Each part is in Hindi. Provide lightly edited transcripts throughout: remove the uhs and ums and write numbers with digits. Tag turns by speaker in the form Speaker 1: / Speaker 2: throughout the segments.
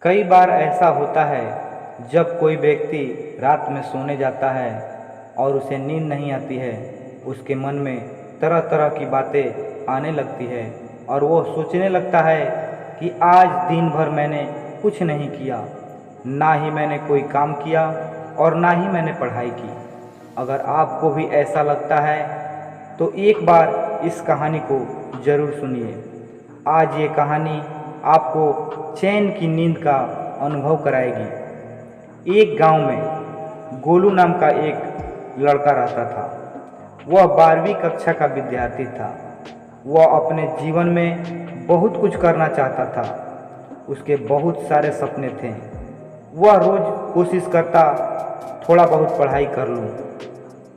Speaker 1: कई बार ऐसा होता है जब कोई व्यक्ति रात में सोने जाता है और उसे नींद नहीं आती है। उसके मन में तरह तरह की बातें आने लगती है और वो सोचने लगता है कि आज दिन भर मैंने कुछ नहीं किया, ना ही मैंने कोई काम किया और ना ही मैंने पढ़ाई की। अगर आपको भी ऐसा लगता है तो एक बार इस कहानी को ज़रूर सुनिए। आज ये कहानी आपको चैन की नींद का अनुभव कराएगी। एक गांव में गोलू नाम का एक लड़का रहता था। वह 12वीं कक्षा का विद्यार्थी था। वह अपने जीवन में बहुत कुछ करना चाहता था। उसके बहुत सारे सपने थे। वह रोज़ कोशिश करता थोड़ा बहुत पढ़ाई कर लूं,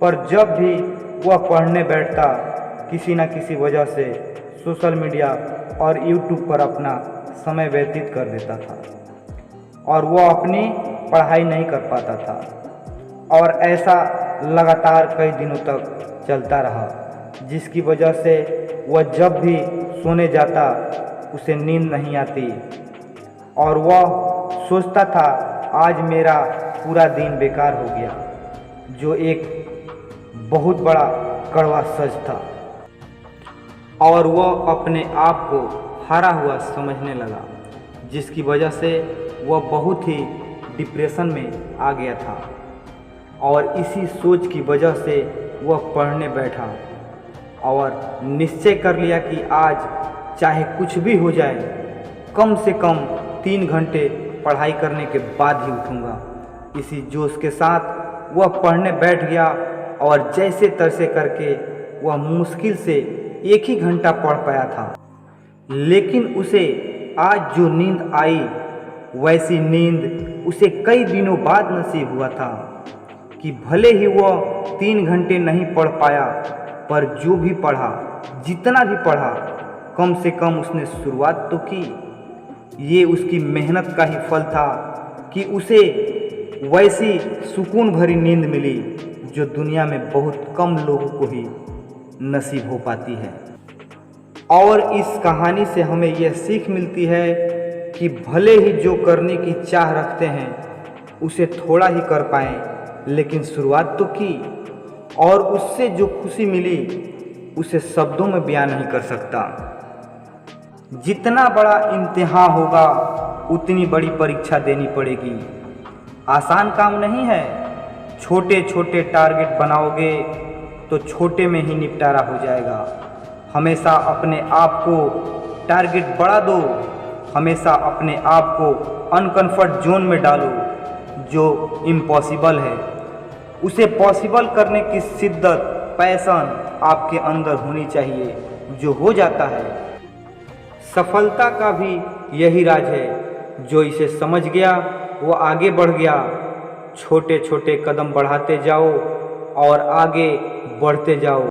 Speaker 1: पर जब भी वह पढ़ने बैठता किसी न किसी वजह से सोशल मीडिया और यूट्यूब पर अपना समय व्यतीत कर देता था और वह अपनी पढ़ाई नहीं कर पाता था। और ऐसा लगातार कई दिनों तक चलता रहा, जिसकी वजह से वह जब भी सोने जाता उसे नींद नहीं आती और वह सोचता था आज मेरा पूरा दिन बेकार हो गया, जो एक बहुत बड़ा कड़वा सच था। और वह अपने आप को हारा हुआ समझने लगा, जिसकी वजह से वह बहुत ही डिप्रेशन में आ गया था। और इसी सोच की वजह से वह पढ़ने बैठा और निश्चय कर लिया कि आज चाहे कुछ भी हो जाए, कम से कम 3 घंटे पढ़ाई करने के बाद ही उठूँगा। इसी जोश के साथ वह पढ़ने बैठ गया और जैसे तैसे करके वह मुश्किल से 1 ही घंटा पढ़ पाया था। लेकिन उसे आज जो नींद आई वैसी नींद उसे कई दिनों बाद नसीब हुआ था। कि भले ही वह 3 घंटे नहीं पढ़ पाया, पर जो भी पढ़ा, जितना भी पढ़ा, कम से कम उसने शुरुआत तो की। ये उसकी मेहनत का ही फल था कि उसे वैसी सुकून भरी नींद मिली जो दुनिया में बहुत कम लोगों को ही नसीब हो पाती है। और इस कहानी से हमें यह सीख मिलती है कि भले ही जो करने की चाह रखते हैं उसे थोड़ा ही कर पाएं, लेकिन शुरुआत तो की। और उससे जो खुशी मिली उसे शब्दों में बयान नहीं कर सकता। जितना बड़ा इम्तिहान होगा उतनी बड़ी परीक्षा देनी पड़ेगी। आसान काम नहीं है। छोटे छोटे टारगेट बनाओगे तो छोटे में ही निपटारा हो जाएगा। हमेशा अपने आप को टारगेट बढ़ा दो। हमेशा अपने आप को अनकंफर्ट जोन में डालो। जो इम्पॉसिबल है उसे पॉसिबल करने की शिद्दत, पैशन आपके अंदर होनी चाहिए। जो हो जाता है, सफलता का भी यही राज है। जो इसे समझ गया वो आगे बढ़ गया। छोटे छोटे कदम बढ़ाते जाओ और आगे बढ़ते जाओ।